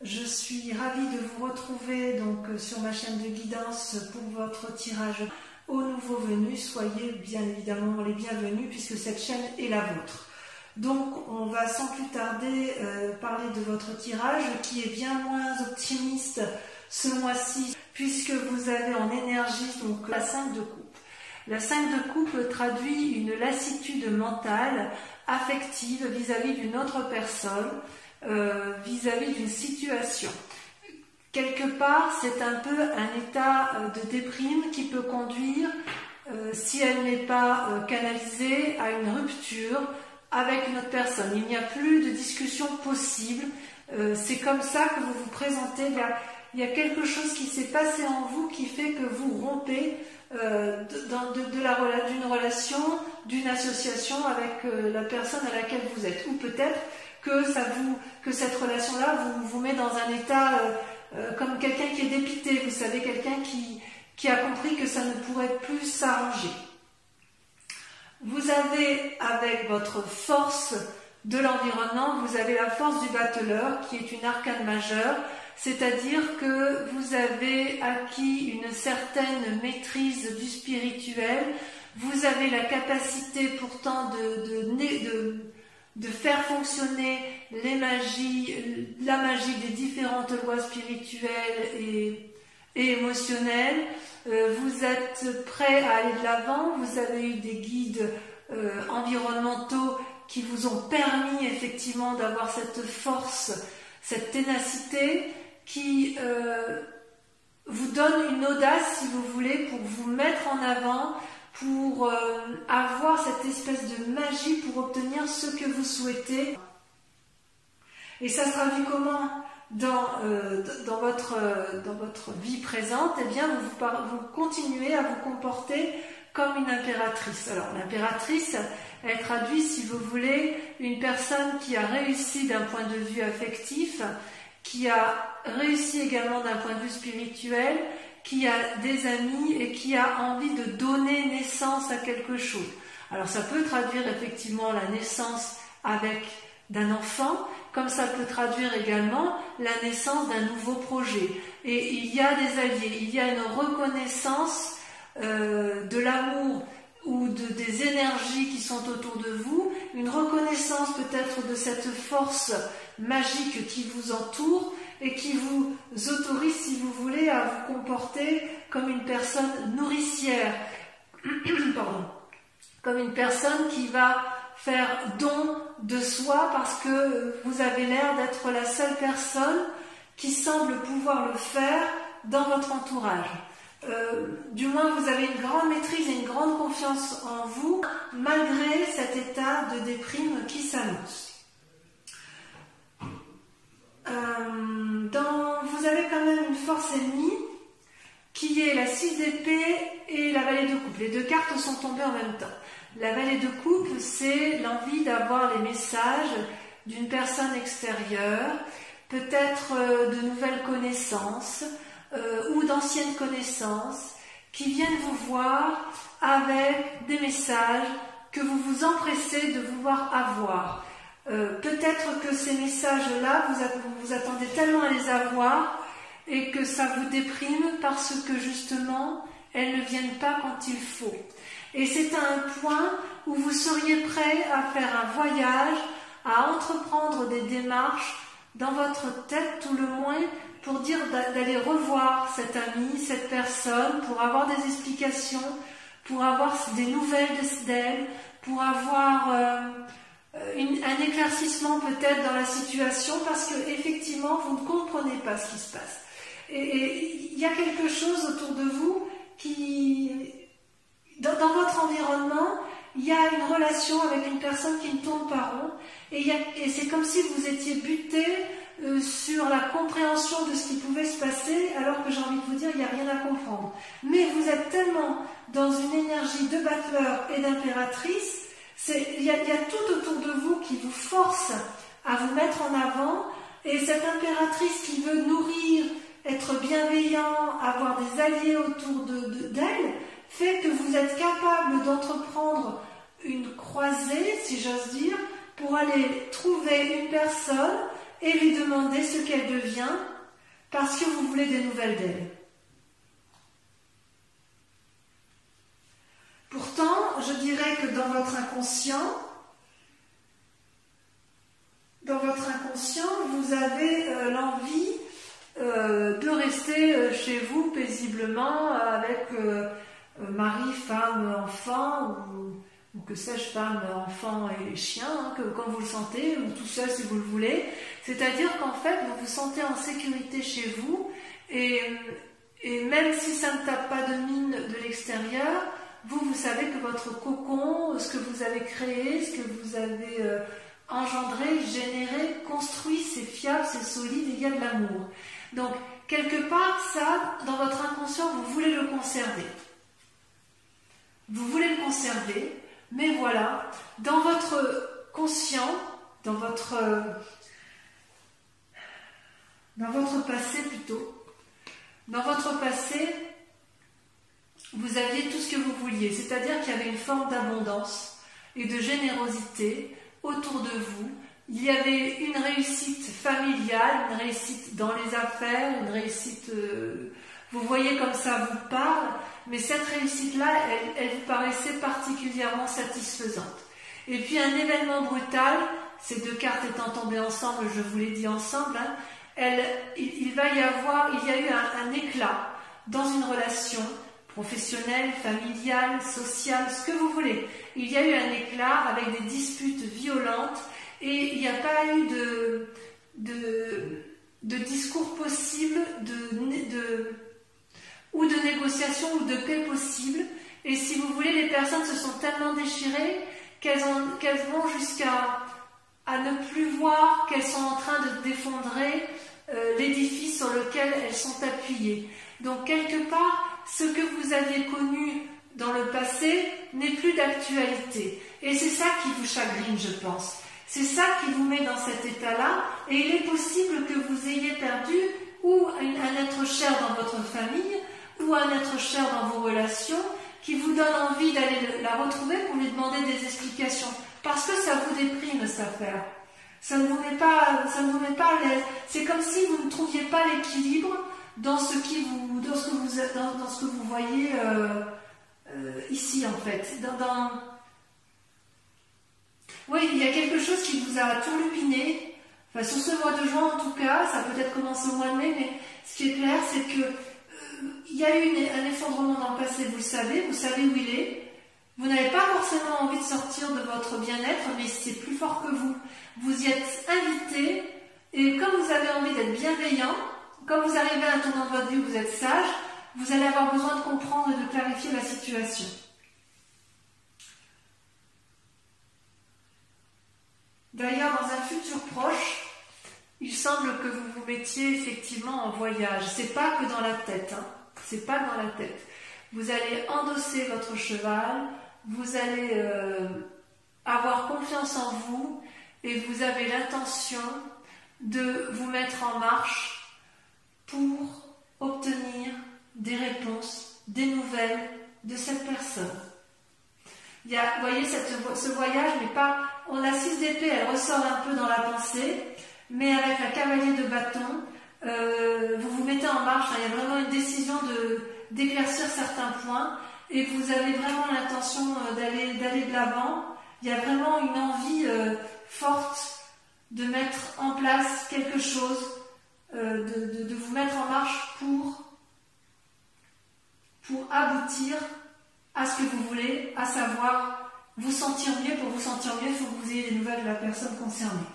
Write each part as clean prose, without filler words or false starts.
Je suis ravie de vous retrouver donc sur ma chaîne de guidance pour votre tirage aux nouveaux venus. Soyez bien évidemment les bienvenus puisque cette chaîne est la vôtre. Donc on va sans plus tarder parler de votre tirage qui est bien moins optimiste ce mois-ci puisque vous avez en énergie donc la 5 de coupe. La 5 de coupe traduit une lassitude mentale, affective vis-à-vis d'une autre personne, vis-à-vis d'une situation. Quelque part, c'est un peu un état de déprime qui peut conduire, si elle n'est pas canalisée, à une rupture avec une autre personne. Il n'y a plus de discussion possible. C'est comme ça que vous vous présentez. Il y a quelque chose qui s'est passé en vous qui fait que vous rompez d'une relation, d'une association avec la personne à laquelle vous êtes. Ou peut-être que cette relation-là vous met dans un état comme quelqu'un qui est dépité, vous savez, quelqu'un qui a compris que ça ne pourrait plus s'arranger. Vous avez, avec votre force de l'environnement, vous avez la force du battleur, qui est une arcane majeure, c'est-à-dire que vous avez acquis une certaine maîtrise du spirituel, vous avez la capacité pourtant de faire fonctionner la magie des différentes lois spirituelles et émotionnelles. Vous êtes prêt à aller de l'avant, vous avez eu des guides environnementaux qui vous ont permis effectivement d'avoir cette force, cette ténacité qui vous donne une audace, si vous voulez, pour vous mettre en avant, pour avoir cette espèce de magie pour obtenir ce que vous souhaitez. Et ça se traduit comment dans votre vie présente? Eh bien, vous continuez à vous comporter comme une impératrice. Alors, l'impératrice, elle traduit, si vous voulez, une personne qui a réussi d'un point de vue affectif, qui a réussi également d'un point de vue spirituel, qui a des amis et qui a envie de donner naissance à quelque chose. Alors ça peut traduire effectivement la naissance d'un enfant, comme ça peut traduire également la naissance d'un nouveau projet. Et il y a des alliés, il y a une reconnaissance de l'amour ou des énergies qui sont autour de vous, une reconnaissance peut-être de cette force magique qui vous entoure et qui vous autorise, si vous voulez, à vous comporter comme une personne nourricière, pardon, comme une personne qui va faire don de soi parce que vous avez l'air d'être la seule personne qui semble pouvoir le faire dans votre entourage. Du moins, vous avez une grande maîtrise et une grande confiance en vous, malgré cet état de déprime qui s'annonce. Vous avez quand même une force ennemie qui est la 6 d'épée et la vallée de coupe. Les deux cartes sont tombées en même temps. La vallée de coupe, c'est l'envie d'avoir les messages d'une personne extérieure, peut-être de nouvelles connaissances ou d'anciennes connaissances qui viennent vous voir avec des messages que vous vous empressez de vouloir avoir. Peut-être que ces messages-là, vous attendez tellement à les avoir et que ça vous déprime parce que justement, elles ne viennent pas quand il faut. Et c'est à un point où vous seriez prêt à faire un voyage, à entreprendre des démarches dans votre tête tout le moins pour dire d'aller revoir cet ami, cette personne, pour avoir des explications, pour avoir des nouvelles d'elle, pour avoir un éclaircissement peut-être dans la situation parce que effectivement vous ne comprenez pas ce qui se passe. Et il y a quelque chose autour de vous qui, dans votre environnement, il y a une relation avec une personne qui ne tourne pas rond et c'est comme si vous étiez buté sur la compréhension de ce qui pouvait se passer alors que j'ai envie de vous dire il n'y a rien à comprendre. Mais vous êtes tellement dans une énergie de battleur et d'impératrice, il y a tout autour de vous qui vous force à vous mettre en avant et cette impératrice qui veut nourrir, être bienveillant, avoir des alliés autour d'elle, fait que vous êtes capable d'entreprendre une croisée, si j'ose dire, pour aller trouver une personne et lui demander ce qu'elle devient parce que vous voulez des nouvelles d'elle. Pourtant, je dirais que dans votre inconscient, vous avez l'envie de rester chez vous paisiblement avec mari, femme, enfant, ou que sais-je, femme, enfant et chien, hein, comme vous le sentez, ou tout seul si vous le voulez. C'est-à-dire qu'en fait, vous vous sentez en sécurité chez vous, et même si ça ne tape pas de mine de l'extérieur, vous savez que votre cocon, ce que vous avez créé, ce que vous avez engendré, généré, construit, c'est fiable, c'est solide, il y a de l'amour. Donc, quelque part, ça, dans votre inconscient, vous voulez le conserver. Vous voulez le conserver, mais voilà, dans votre conscient, dans votre passé plutôt, dans votre passé, vous aviez tout ce que vous vouliez, c'est-à-dire qu'il y avait une forme d'abondance et de générosité autour de vous. Il y avait une réussite familiale, une réussite dans les affaires, une réussite, vous voyez comme ça vous parle, mais cette réussite-là, elle vous paraissait particulièrement satisfaisante. Et puis un événement brutal, ces deux cartes étant tombées ensemble, je vous l'ai dit ensemble, hein, il y a eu un éclat dans une relation professionnelle, familiale, sociale, ce que vous voulez. Il y a eu un éclat avec des disputes violentes et il n'y a pas eu de discours possible, ou de négociation ou de paix possible. Et si vous voulez, les personnes se sont tellement déchirées qu'elles vont jusqu'à ne plus voir qu'elles sont en train de défendrer l'édifice sur lequel elles sont appuyées. Donc quelque part, ce que vous aviez connu dans le passé n'est plus d'actualité. Et c'est ça qui vous chagrine, je pense. C'est ça qui vous met dans cet état-là. Et il est possible que vous ayez perdu ou un être cher dans votre famille, ou un être cher dans vos relations, qui vous donne envie d'aller la retrouver pour lui demander des explications. Parce que ça vous déprime, cette affaire. Ça ne vous met pas à l'aise. C'est comme si vous ne trouviez pas l'équilibre dans ce que vous voyez ici, en fait. Oui, il y a quelque chose qui vous a turlupiné. Enfin, sur ce mois de juin, en tout cas, ça a peut-être commencé au mois de mai, mais ce qui est clair, c'est que il y a eu un effondrement dans le passé, vous savez où il est. Vous n'avez pas forcément envie de sortir de votre bien-être, mais c'est plus fort que vous. Vous y êtes invité, et comme vous avez envie d'être bienveillant, comme vous arrivez à un tournant de votre vie où vous êtes sage, vous allez avoir besoin de comprendre et de clarifier la situation. D'ailleurs, dans un futur proche, il semble que vous vous mettiez effectivement en voyage. C'est pas que dans la tête, hein. C'est pas dans la tête. Vous allez endosser votre cheval, vous allez avoir confiance en vous et vous avez l'intention de vous mettre en marche pour obtenir des réponses, des nouvelles de cette personne. Vous voyez, ce voyage n'est pas... La 6 d'épée, elle ressort un peu dans la pensée, mais avec la cavalier de bâton, vous vous mettez en marche. Il y a vraiment une décision d'éclaircir certains points, et vous avez vraiment l'intention d'aller de l'avant. Il y a vraiment une envie forte de mettre en place quelque chose, de vous mettre en marche pour aboutir à ce que vous voulez, à savoir vous sentir mieux. Pour vous sentir mieux, il faut que vous ayez des nouvelles de la personne concernée.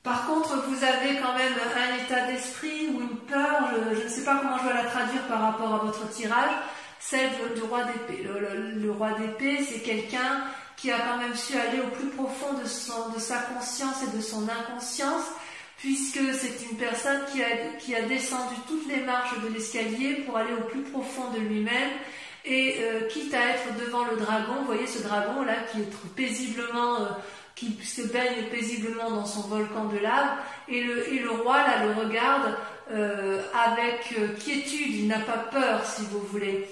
Par contre, vous avez quand même un état d'esprit ou une peur, je ne sais pas comment je vais la traduire par rapport à votre tirage, celle du roi d'épée. Le roi d'épée, c'est quelqu'un qui a quand même su aller au plus profond de sa conscience et de son inconscience, puisque c'est une personne qui a descendu toutes les marches de l'escalier pour aller au plus profond de lui-même, et quitte à être devant le dragon, vous voyez ce dragon là qui est paisiblement... qui se baigne paisiblement dans son volcan de lave, et le roi là le regarde avec quiétude, il n'a pas peur si vous voulez.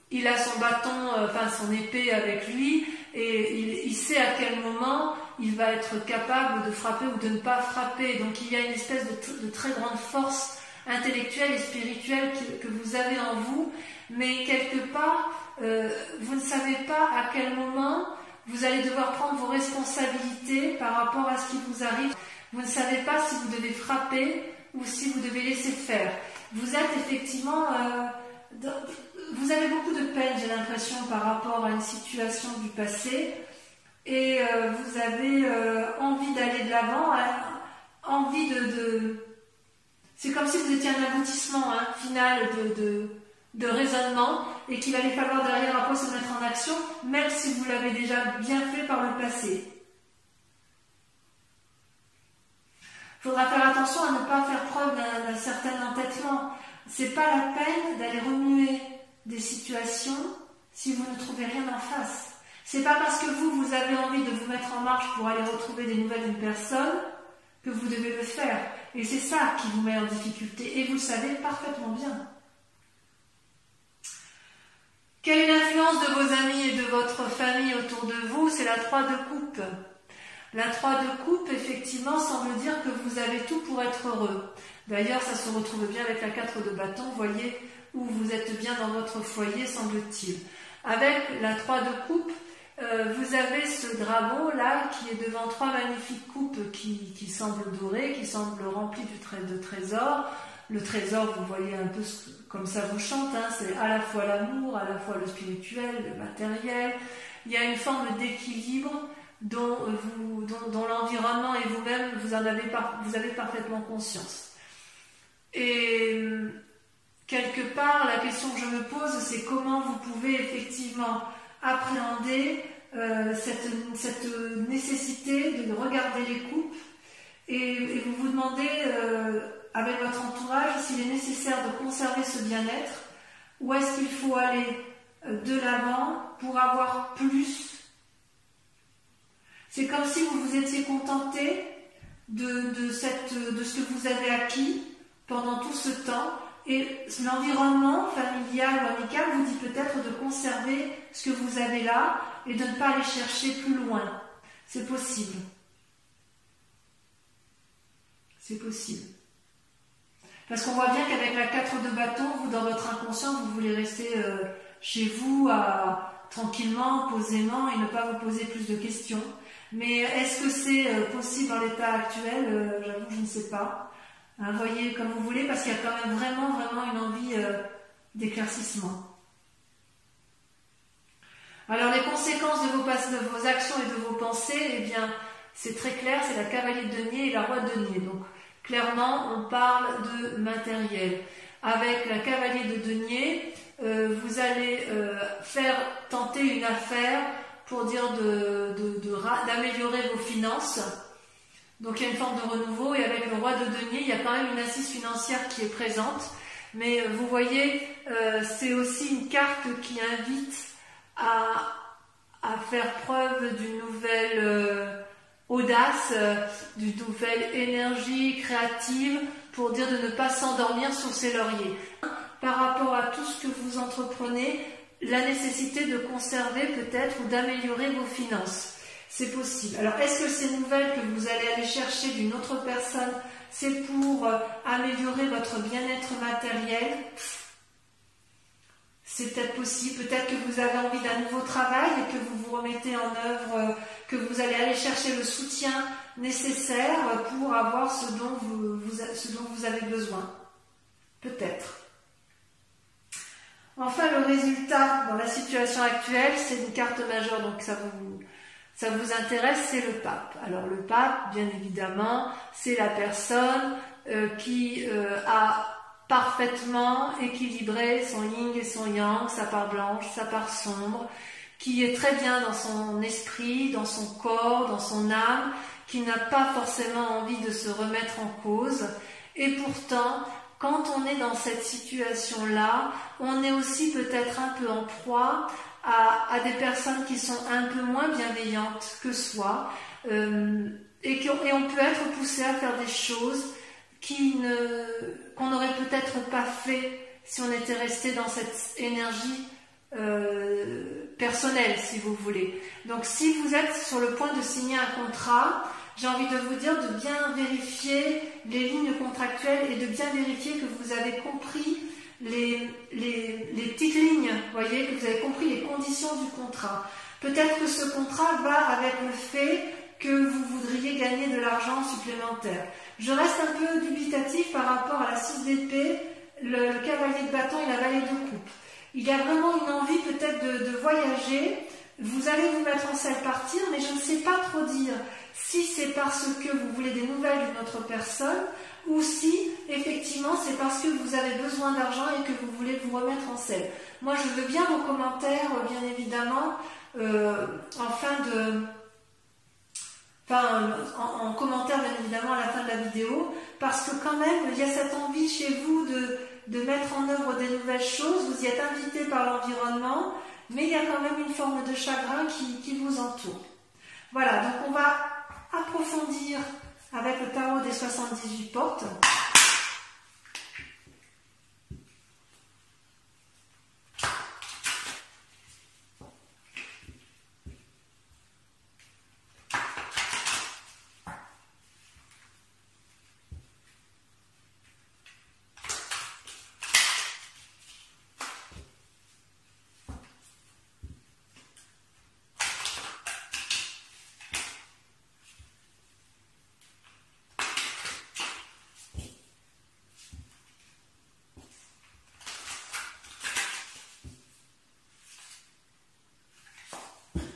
Il a son bâton, son épée avec lui, et il sait à quel moment il va être capable de frapper ou de ne pas frapper. Donc il y a une espèce de très grande force intellectuelle et spirituelle que vous avez en vous, mais quelque part, vous ne savez pas à quel moment vous allez devoir prendre vos responsabilités par rapport à ce qui vous arrive. Vous ne savez pas si vous devez frapper ou si vous devez laisser faire. Vous êtes effectivement... vous avez beaucoup de peine, j'ai l'impression, par rapport à une situation du passé, et vous avez envie d'aller de l'avant, envie de... C'est comme si vous étiez un aboutissement final de raisonnement, et qu'il allait falloir derrière après se mettre en action, même si vous l'avez déjà bien fait par le passé. Il faudra faire attention à ne pas faire preuve d'un certain entêtement. C'est pas la peine d'aller remuer des situations si vous ne trouvez rien en face. C'est pas parce que vous avez envie de vous mettre en marche pour aller retrouver des nouvelles d'une personne que vous devez le faire. Et c'est ça qui vous met en difficulté. Et vous le savez parfaitement bien. Quelle est l'influence de vos amis et de votre famille autour de vous? C'est la 3 de coupe. La 3 de coupe, effectivement, semble dire que vous avez tout pour être heureux. D'ailleurs, ça se retrouve bien avec la 4 de bâton, vous voyez, où vous êtes bien dans votre foyer, semble-t-il. Avec la 3 de coupe, vous avez ce dragon-là qui est devant 3 magnifiques coupes qui semblent dorées, qui semblent remplies de trésors. Le trésor, vous voyez un peu comme ça vous chante, c'est à la fois l'amour, à la fois le spirituel, le matériel. Il y a une forme d'équilibre dont l'environnement et vous-même, vous avez parfaitement conscience. Et quelque part, la question que je me pose, c'est comment vous pouvez effectivement appréhender cette nécessité de regarder les coupes et vous vous demandez avec votre entourage s'il est nécessaire de conserver ce bien-être ou est-ce qu'il faut aller de l'avant pour avoir plus. C'est comme si vous vous étiez contenté de ce que vous avez acquis pendant tout ce temps, et l'environnement familial ou amical vous dit peut-être de conserver ce que vous avez là et de ne pas aller chercher plus loin. C'est possible. C'est possible. Parce qu'on voit bien qu'avec la 4 de bâton, vous, dans votre inconscient, vous voulez rester chez vous tranquillement, posément et ne pas vous poser plus de questions. Mais est-ce que c'est possible dans l'état actuel? J'avoue, je ne sais pas. Voyez comme vous voulez, parce qu'il y a quand même vraiment une envie d'éclaircissement. Alors les conséquences de vos actions et de vos pensées, eh bien, c'est très clair, c'est la cavalier de denier et la roi de denier. Donc, clairement, on parle de matériel. Avec la cavalier de denier, vous allez tenter une affaire pour dire d'améliorer vos finances. Donc il y a une forme de renouveau, et avec le roi de denier, il y a quand même une assise financière qui est présente. Mais vous voyez, c'est aussi une carte qui invite à faire preuve d'une nouvelle audace, d'une nouvelle énergie créative, pour dire de ne pas s'endormir sur ses lauriers. Par rapport à tout ce que vous entreprenez, la nécessité de conserver peut-être ou d'améliorer vos finances. C'est possible. Alors, est-ce que ces nouvelles que vous allez aller chercher d'une autre personne, c'est pour améliorer votre bien-être matériel? C'est peut-être possible. Peut-être que vous avez envie d'un nouveau travail et que vous vous remettez en œuvre, que vous allez aller chercher le soutien nécessaire pour avoir ce dont vous avez besoin. Peut-être. Enfin, le résultat dans la situation actuelle, c'est une carte majeure, donc ça vous intéresse, c'est le pape. Alors le pape, bien évidemment, c'est la personne qui a parfaitement équilibré son yin et son yang, sa part blanche, sa part sombre, qui est très bien dans son esprit, dans son corps, dans son âme, qui n'a pas forcément envie de se remettre en cause. Et pourtant, quand on est dans cette situation-là, on est aussi peut-être un peu en proie à des personnes qui sont un peu moins bienveillantes que soi, et on peut être poussé à faire des choses qu'on n'aurait peut-être pas fait si on était resté dans cette énergie personnel, si vous voulez. Donc si vous êtes sur le point de signer un contrat, j'ai envie de vous dire de bien vérifier les lignes contractuelles et de bien vérifier que vous avez compris les petites lignes, voyez, que vous avez compris les conditions du contrat. Peut-être que ce contrat va avec le fait que vous voudriez gagner de l'argent supplémentaire. Je reste un peu dubitatif par rapport à la 6 d'épée, le cavalier de bâton et la vallée de coupe. Il y a vraiment une envie peut-être de voyager. Vous allez vous mettre en selle partir, mais je ne sais pas trop dire si c'est parce que vous voulez des nouvelles d'une autre personne ou si effectivement c'est parce que vous avez besoin d'argent et que vous voulez vous remettre en selle. Moi je veux bien vos commentaires, bien évidemment, en commentaire bien évidemment à la fin de la vidéo, parce que quand même il y a cette envie chez vous de mettre en œuvre des nouvelles choses, vous y êtes invité par l'environnement, mais il y a quand même une forme de chagrin qui vous entoure. Voilà, donc on va approfondir avec le tarot des 78 portes.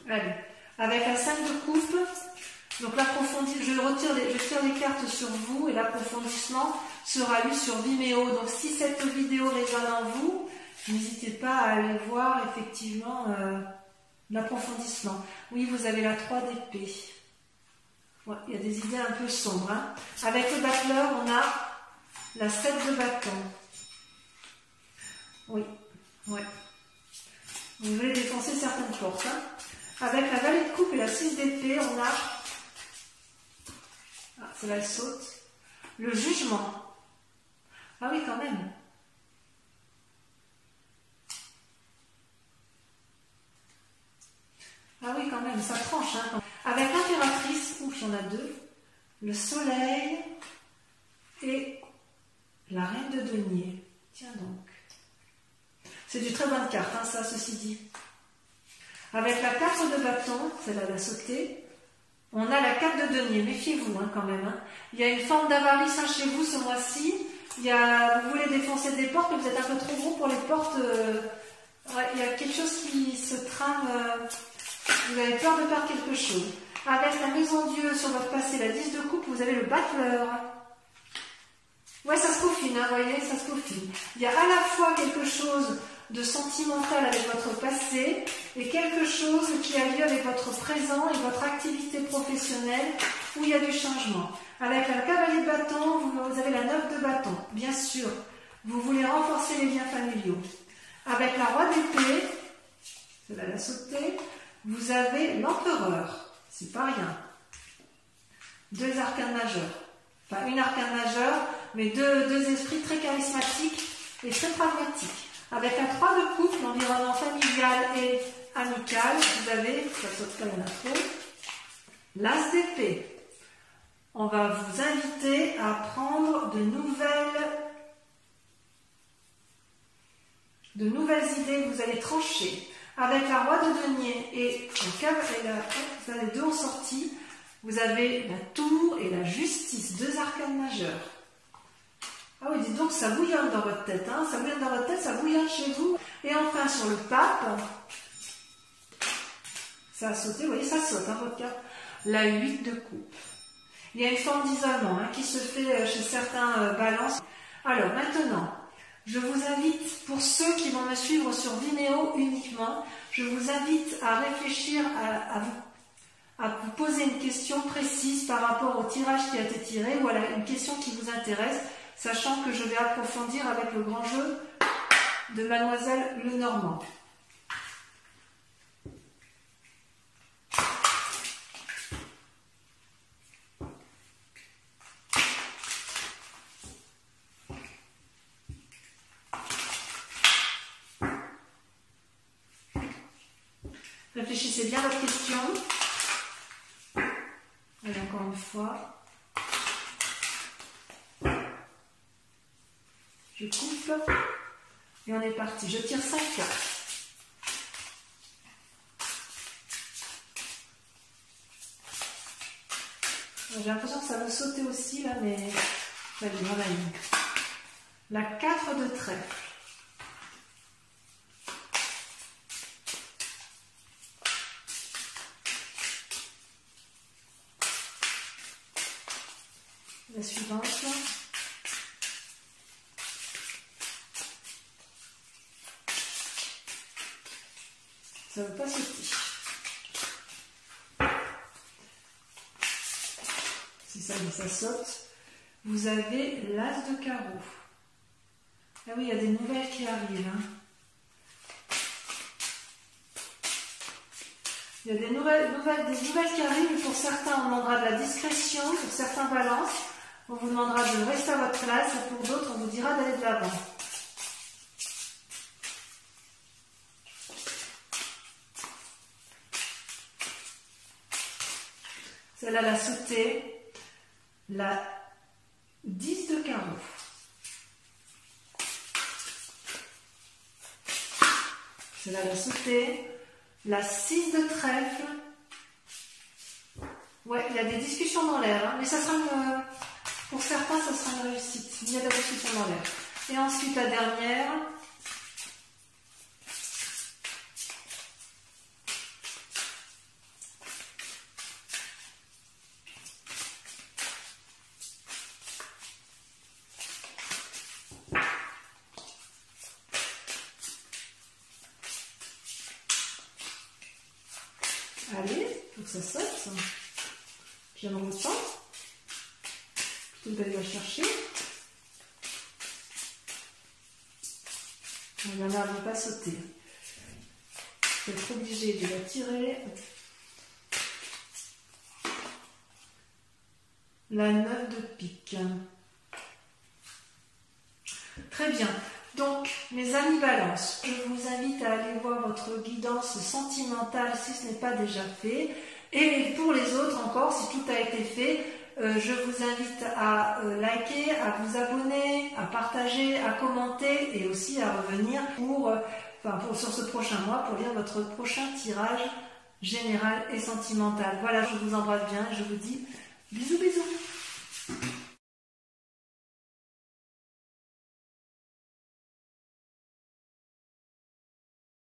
Allez, avec la 5 de coupe, donc l'approfondissement, je tire les cartes sur vous et l'approfondissement sera lu sur Vimeo. Donc si cette vidéo résonne en vous, n'hésitez pas à aller voir effectivement l'approfondissement. Oui, vous avez la 3 d'épée. Ouais, il y a des idées un peu sombres. Hein. Avec le battleur, on a la 7 de bâton. Oui, ouais. Vous voulez défoncer certaines portes. Hein. Avec la vallée de coupe et la 6 d'épée, on a, celle-là elle saute, le jugement. Ah oui, quand même. Ah oui, quand même, ça tranche. Hein. Avec l'impératrice, ouf, il y en a deux, le soleil et la reine de denier. Tiens donc. C'est du très bonne carte, hein, ça, ceci dit. Avec la 4 de bâton, celle-là elle a sauté, on a la 4 de denier. Méfiez-vous hein, quand même. Hein. Il y a une forme d'avarice hein, chez vous ce mois-ci. Vous voulez défoncer des portes, mais vous êtes un peu trop gros pour les portes. Ouais, il y a quelque chose qui se trame. Vous avez peur de perdre quelque chose. Avec la maison Dieu sur votre passé, la 10 de coupe, vous avez le battleur. Ouais, ça se peaufine, hein, vous voyez, ça se peaufine. Il y a à la fois quelque chose de sentimental avec votre passé et quelque chose qui a lieu avec votre présent et votre activité professionnelle où il y a du changement. Avec la cavalier de bâton, vous avez la 9 de bâton. Bien sûr, vous voulez renforcer les liens familiaux. Avec la roi d'épée, celle-là l'a sauté, vous avez l'empereur. C'est pas rien. Deux arcanes majeurs. Enfin, une arcane majeure, mais deux esprits très charismatiques et très pragmatiques. Avec la 3 de coupe, l'environnement familial et amical, vous avez, ça saute pas, il y en a trop, l'as d'épée. On va vous inviter à prendre de nouvelles idées, vous allez trancher. Avec la roi de denier et vous avez deux en sortie, vous avez la tour et la justice, deux arcanes majeurs. Ah oui, dites donc, ça bouillonne dans votre tête, hein, ça bouillonne dans votre tête, ça bouillonne chez vous. Et enfin, sur le pape, ça a sauté, vous voyez, ça saute, hein, votre carte. La 8 de coupe. Il y a une forme d'isolement hein, qui se fait chez certains balances. Alors, maintenant, je vous invite, pour ceux qui vont me suivre sur Vimeo uniquement, je vous invite à réfléchir à vous poser une question précise par rapport au tirage qui a été tiré ou à une question qui vous intéresse, sachant que je vais approfondir avec le grand jeu de Mademoiselle Lenormand. Réfléchissez bien à votre question. Allez, encore une fois. Je coupe. Et on est parti. Je tire 5 cartes. J'ai l'impression que ça va sauter aussi là, mais vas-y, on a une. La 4 de trèfle. La suivante. Ça ne veut pas sauter. Si ça saute, vous avez l'as de carreau. Ah oui, il y a des nouvelles qui arrivent. Hein. Il y a des nouvelles qui arrivent. Pour certains, on demandera de la discrétion. Pour certains balances, on vous demandera de rester à votre place. Et pour d'autres, on vous dira d'aller de l'avant. Celle-là, elle a sauté. La 10 de carreau. Celle-là, elle a sauté. La 6 de trèfle. Ouais, il y a des discussions dans l'air, hein, mais ça sera pour certains, ça sera une réussite. Il y a de la discussion dans l'air. Et ensuite, la dernière. Allez, faut que ça saute, ça. Puis en remontant, plutôt d'aller la chercher. Il y en a, elle ne va pas sauter. Je vais être obligée de la tirer. La 9 de pique. Très bien. Donc, mes amis Balance, je vous invite à aller voir votre guidance sentimentale si ce n'est pas déjà fait. Et pour les autres encore, si tout a été fait, je vous invite à liker, à vous abonner, à partager, à commenter et aussi à revenir sur ce prochain mois pour lire votre prochain tirage général et sentimental. Voilà, je vous embrasse bien et je vous dis bisous bisous.